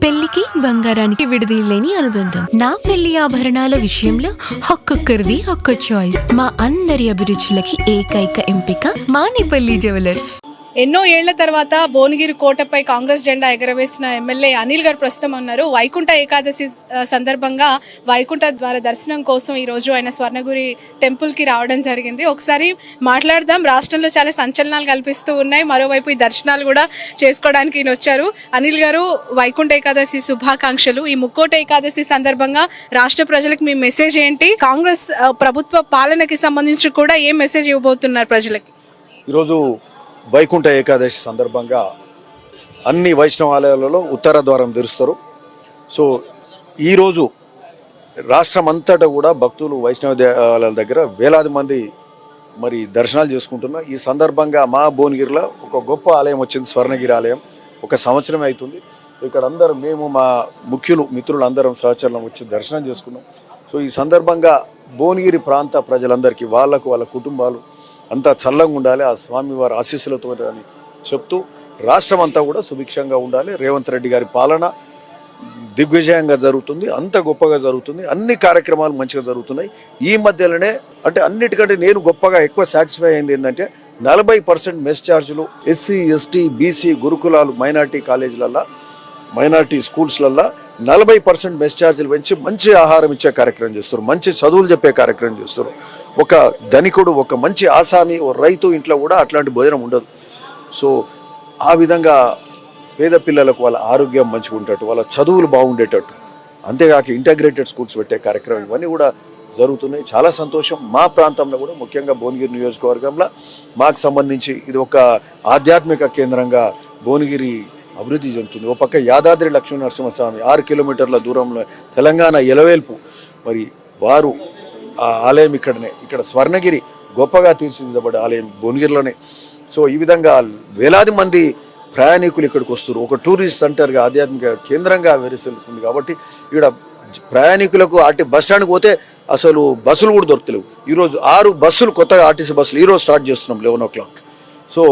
పెళ్లికి బంగారానికి విడదీయలేని అనుబంధం. నా పెళ్లి ఆభరణాల విషయంలో ఒక్కొక్కరిది ఒక్క చాయిస్. మా అందరి అభిరుచులకి ఏకైక ఎంపిక మానిపల్లి జ్యువెలర్స్. ఎన్నో ఏళ్ల తర్వాత భువనగిరి కోటపై కాంగ్రెస్ జెండా ఎగరవేసిన ఎమ్మెల్యే అనిల్ గారు ప్రస్తుతం ఉన్నారు. వైకుంఠ ఏకాదశి సందర్భంగా వైకుంఠ ద్వార దర్శనం కోసం ఈ రోజు ఆయన స్వర్ణగిరి టెంపుల్ కి రావడం జరిగింది. ఒకసారి మాట్లాడదాం. రాష్ట్రంలో చాలా సంచలనాలు కల్పిస్తూ ఉన్నాయి. మరోవైపు ఈ దర్శనాలు కూడా చేసుకోవడానికి ఈయన వచ్చారు. అనిల్ గారు, వైకుంఠ ఏకాదశి శుభాకాంక్షలు. ఈ ముక్కోట ఏకాదశి సందర్భంగా రాష్ట్ర ప్రజలకు మీ మెసేజ్ ఏంటి? కాంగ్రెస్ ప్రభుత్వ పాలనకి సంబంధించి కూడా ఏం మెసేజ్ ఇవ్వబోతున్నారు ప్రజలకి? ఈరోజు వైకుంఠ ఏకాదశి సందర్భంగా అన్ని వైష్ణవాలయాలలో ఉత్తర ద్వారం తెరుస్తారు. సో ఈరోజు రాష్ట్రం అంతటా కూడా భక్తులు వైష్ణవ దేవాలయాల దగ్గర వేలాది మంది మరి దర్శనాలు చేసుకుంటున్నారు. ఈ సందర్భంగా మా భువనగిరిలో ఒక గొప్ప ఆలయం వచ్చింది, స్వర్ణగిరి ఆలయం. ఒక సంవత్సరం అవుతుంది. ఇక్కడ అందరం మేము మా మిత్రులు అందరం సహచరులం వచ్చి దర్శనం చేసుకున్నాం. సో ఈ సందర్భంగా భువనగిరి ప్రాంత ప్రజలందరికీ వాళ్ళ కుటుంబాలు అంతా చల్లంగా ఉండాలి, ఆ స్వామివారి ఆశీస్సులతో అని చెప్తూ రాష్ట్రం అంతా కూడా సుభిక్షంగా ఉండాలి. రేవంత్ రెడ్డి గారి పాలన దిగ్విజయంగా జరుగుతుంది, అంత గొప్పగా జరుగుతుంది, అన్ని కార్యక్రమాలు మంచిగా జరుగుతున్నాయి. ఈ మధ్యలోనే అంటే అన్నిటికంటే నేను గొప్పగా ఎక్కువ సాటిస్ఫై అయింది ఏంటంటే 40% మెస్ ఛార్జీలు ఎస్సీ ఎస్టీ బీసీ గురుకులాలు మైనార్టీ స్కూల్స్లల్లో 40% మెస్ ఛార్జీలు పెంచి మంచి ఆహారం ఇచ్చే కార్యక్రమం చేస్తారు, మంచి చదువులు చెప్పే కార్యక్రమం చేస్తారు. ఒక ధనికుడు, ఒక మంచి ఆసామి, ఓ రైతు ఇంట్లో కూడా అట్లాంటి భోజనం ఉండదు. సో ఆ విధంగా పేద పిల్లలకు వాళ్ళ ఆరోగ్యం మంచిగా ఉండేటట్టు, వాళ్ళ చదువులు బాగుండేటట్టు, అంతేగాక ఇంటగ్రేటెడ్ స్కూల్స్ పెట్టే కార్యక్రమం ఇవన్నీ కూడా జరుగుతున్నాయి. చాలా సంతోషం. మా ప్రాంతంలో కూడా ముఖ్యంగా భువనగిరి నియోజకవర్గంలో మాకు సంబంధించి ఇది ఒక ఆధ్యాత్మిక కేంద్రంగా భువనగిరి అభివృద్ధి చెందుతుంది. ఓ పక్క యాదాద్రి లక్ష్మీ నరసింహస్వామి 6 కిలోమీటర్ల దూరంలో తెలంగాణ ఎలవేల్పు, మరి వారు ఆ ఆలయం ఇక్కడ స్వర్ణగిరి గొప్పగా తీర్చిదిద్దబడే ఆలయం భువనగిరిలోనే. సో ఈ విధంగా వేలాది మంది ప్రయాణికులు ఇక్కడికి వస్తారు. ఒక టూరిస్ట్ సెంటర్గా ఆధ్యాత్మిక కేంద్రంగా వెరిసెలుతుంది. కాబట్టి ఇక్కడ ప్రయాణికులకు బస్ స్టాండ్కి పోతే అసలు బస్సులు కూడా దొరుకుతలేవు. ఈరోజు 6 బస్సులు కొత్తగా ఆర్టీసీ బస్సులు ఈరోజు స్టార్ట్ చేస్తున్నాం 11 o'clock. సో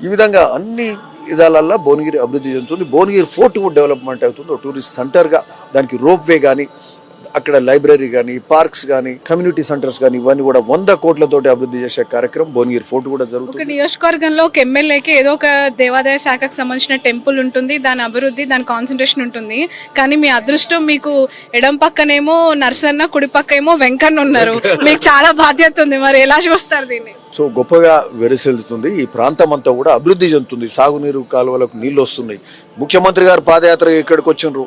ఈ విధంగా అన్ని విధాలల్లో భువనగిరి అభివృద్ధి చెందుతుంది. భువనగిరి ఫోర్ట్ కూడా డెవలప్మెంట్ అవుతుంది. టూరిస్ట్ సెంటర్గా దానికి రోప్ వే కానీ, అక్కడ లైబ్రరీ కానీ, పార్క్స్ కానీ, కమ్యూనిటీ సెంటర్స్ కానీ ఇవన్నీ కూడా 100 కోట్లతోటి అభివృద్ధి చేసే కార్యక్రమం భువనగిరి ఫోర్ట్ కూడా జరుగుతుంది. ఒక నియోజకవర్గంలో ఒక ఎమ్మెల్యేకి ఏదో ఒక దేవాదాయ శాఖకు సంబంధించిన టెంపుల్ ఉంటుంది, దాని అభివృద్ధి, దాని కాన్సన్ట్రేషన్ ఉంటుంది. కానీ మీ అదృష్టం, మీకు ఎడం పక్కనేమో నర్సన్న, కుడి పక్క ఏమో వెంకన్న ఉన్నారు. మీకు చాలా బాధ్యత ఉంది. మరి ఎలా చూస్తారు దీన్ని? సో గొప్పగా వెరసెల్లుతుంది. ఈ ప్రాంతం అంతా కూడా అభివృద్ధి చెందుతుంది. సాగునీరు కాలువలకు నీళ్లు వస్తున్నాయి. ముఖ్యమంత్రి గారు పాదయాత్ర ఇక్కడికి వచ్చిండ్రు.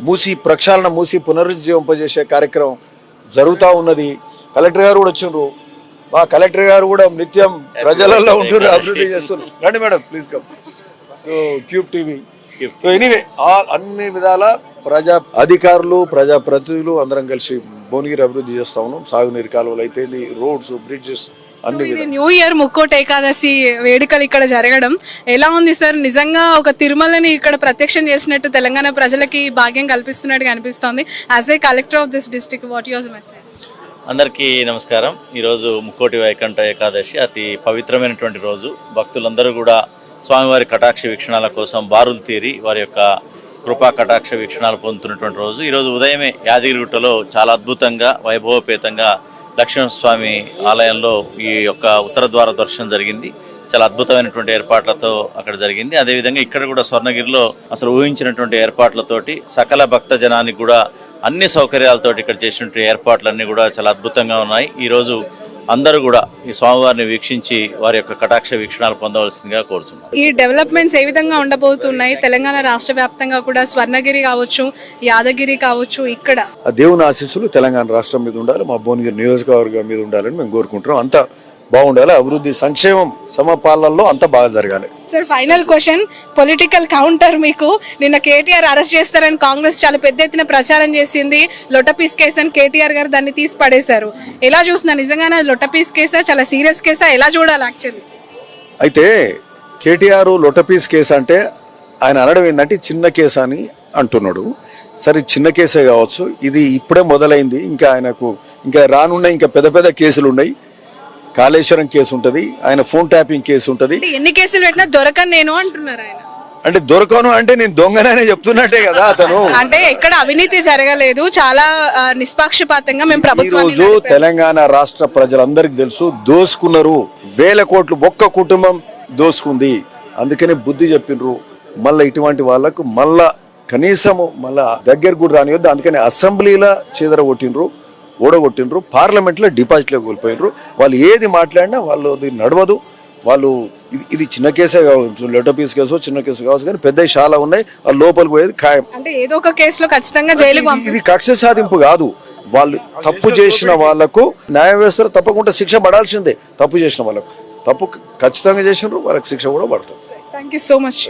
మూసి పునరుజ్జీవింపజేసే కార్యక్రమం జరుగుతూ ఉన్నది. కలెక్టర్ గారు కూడా వచ్చిండ్రు. మా కలెక్టర్ గారు కూడా నిత్యం ప్రజలలో ఉంటున్నారు, అభివృద్ధి చేస్తున్నారు. రండి madam, please come. So cube TV. So anyway అన్ని విధాల అధికారులు, ప్రజాప్రతినిధులు అందరం కలిసి భువనగిరి అభివృద్ధి చేస్తా ఉన్నాం. సాగునీరు కాలువలు అయితే, రోడ్స్, బ్రిడ్జెస్ అన్ని. న్యూ ఇయర్ ముక్కోట ఏకాదశి వేడుకలు ఇక్కడ జరగడం ఎలా ఉంది సార్? నిజంగా ఒక తిరుమలని ఇక్కడ ప్రత్యక్షం చేసినట్టు తెలంగాణ ప్రజలకి భాగ్యం కల్పిస్తున్నట్టుగా అనిపిస్తోంది. As a collector of this district, what your message? అందరికీ నమస్కారం. ఈరోజు ముక్కోటి వైకుంఠ ఏకాదశి అతి పవిత్రమైనటువంటి రోజు. భక్తులందరూ కూడా స్వామివారి కటాక్ష వీక్షణాల కోసం బారులు తీరి వారి యొక్క కృపా కటాక్ష వీక్షణాలు పొందుతున్నటువంటి రోజు. ఈరోజు ఉదయమే యాదగిరిగుట్టలో చాలా అద్భుతంగా వైభవపేతంగా లక్ష్మణస్వామి ఆలయంలో ఈ యొక్క ఉత్తర ద్వార దర్శనం జరిగింది. చాలా అద్భుతమైనటువంటి ఏర్పాట్లతో అక్కడ జరిగింది. అదేవిధంగా ఇక్కడ కూడా స్వర్ణగిరిలో అసలు ఊహించినటువంటి ఏర్పాట్లతోటి సకల భక్త జనానికి కూడా అన్ని సౌకర్యాలతోటి ఇక్కడ చేసినటువంటి ఏర్పాట్లన్నీ కూడా చాలా అద్భుతంగా ఉన్నాయి. ఈరోజు అందరూ కూడా ఈ స్వామివారిని వీక్షించి వారి యొక్క కటాక్ష వీక్షణాలు పొందవలసిందిగా కోరుతున్నాం. ఈ డెవలప్మెంట్స్ ఏ విధంగా ఉండబోతున్నాయి? తెలంగాణ రాష్ట్ర వ్యాప్తంగా కూడా స్వర్ణగిరి కావచ్చు, యాదగిరి కావచ్చు, ఇక్కడ దేవుని ఆశీస్సులు తెలంగాణ రాష్ట్రం మీద ఉండాలి, మా భువనగిరి నియోజకవర్గం మీద ఉండాలని మేము కోరుకుంటున్నాం. అంతా బాగుండాలి, అభివృద్ధి, సంక్షేమం, సమపాలనలో అంతా బాగా జరగాలి. Sir, final question, political counter మీకు. నిన్న కేటీఆర్ అరెస్ట్ చేస్తారని కాంగ్రెస్ చాలా పెద్ద ఎత్తున ప్రచారం చేసింది. లొట్టపీస్ కేసు అని కేటీఆర్ గారు దాన్ని తీసి పడేశారు. ఎలా చూస్తున్నారు? నిజంగానే లొట్టపీస్ కేసా, చాలా సీరియస్ కేసా? ఎలా చూడాలి యాక్చువల్లీ? అయితే కేటీఆర్ లొట్టపీస్ కేసు అంటే ఆయన అనడం ఏంటంటే చిన్న కేసు అని అంటున్నాడు. సరే, చిన్న కేసే కావచ్చు, ఇది ఇప్పుడే మొదలైంది. ఇంకా ఆయనకు ఇంకా రానున్న ఇంకా పెద్ద కేసులు ఉన్నాయి. కాళేశ్వరం కేసు ఉంటుంది, ఆయన ఫోన్ ట్యాపింగ్ కేసు ఉంటుంది. ఎన్ని కేసులు పెట్టినా దొరకను నేను అంటున్నారు ఆయన. అంటే దొరకను అంటే నేను దొంగననే చెప్తున్నట్టే కదా అతను. అంటే ఎక్కడ అవినీతి జరగలేదు, చాలా నిష్పక్షపాతంగా మేము ఈ ప్రభుత్వాన్ని రోజు తెలంగాణ రాష్ట్ర ప్రజలందరికీ తెలుసు దోసుకున్నారు, 1000 కోట్లు ఒక్క కుటుంబం దోసుకుంది. అందుకనే బుద్ధి చెప్పిండ్రు. మళ్ళీ ఇటువంటి వాళ్ళకు మళ్ళా కనీసము మళ్ళా దగ్గర కూడా రానివద్దు. అందుకని అసెంబ్లీలో చెదరగొట్టిండ్రు, ఓడగొట్టిండ్రు, పార్లమెంట్లో డిపాజిట్లో కోల్పోయినరు. వాళ్ళు ఏది మాట్లాడినా వాళ్ళు నడవదు. వాళ్ళు ఇది చిన్న కేసే కావచ్చు, లెటర్ పీస్ కేసు చిన్న కేసు కావచ్చు, కానీ పెద్ద చాలా ఉన్నాయి. వాళ్ళు లోపలికి పోయేది ఖాయం. అంటే ఏదో ఒక కేసులో ఖచ్చితంగా జైలుకు ఇది కక్ష సాధింపు కాదు. వాళ్ళు తప్పు చేసిన వాళ్లకు న్యాయ వ్యవస్థలో తప్పకుండా శిక్ష పడాల్సిందే. తప్పు చేసిన వాళ్ళకు తప్పు ఖచ్చితంగా చేసినారు, వాళ్ళకి శిక్ష కూడా పడుతుంది. Thank you so much.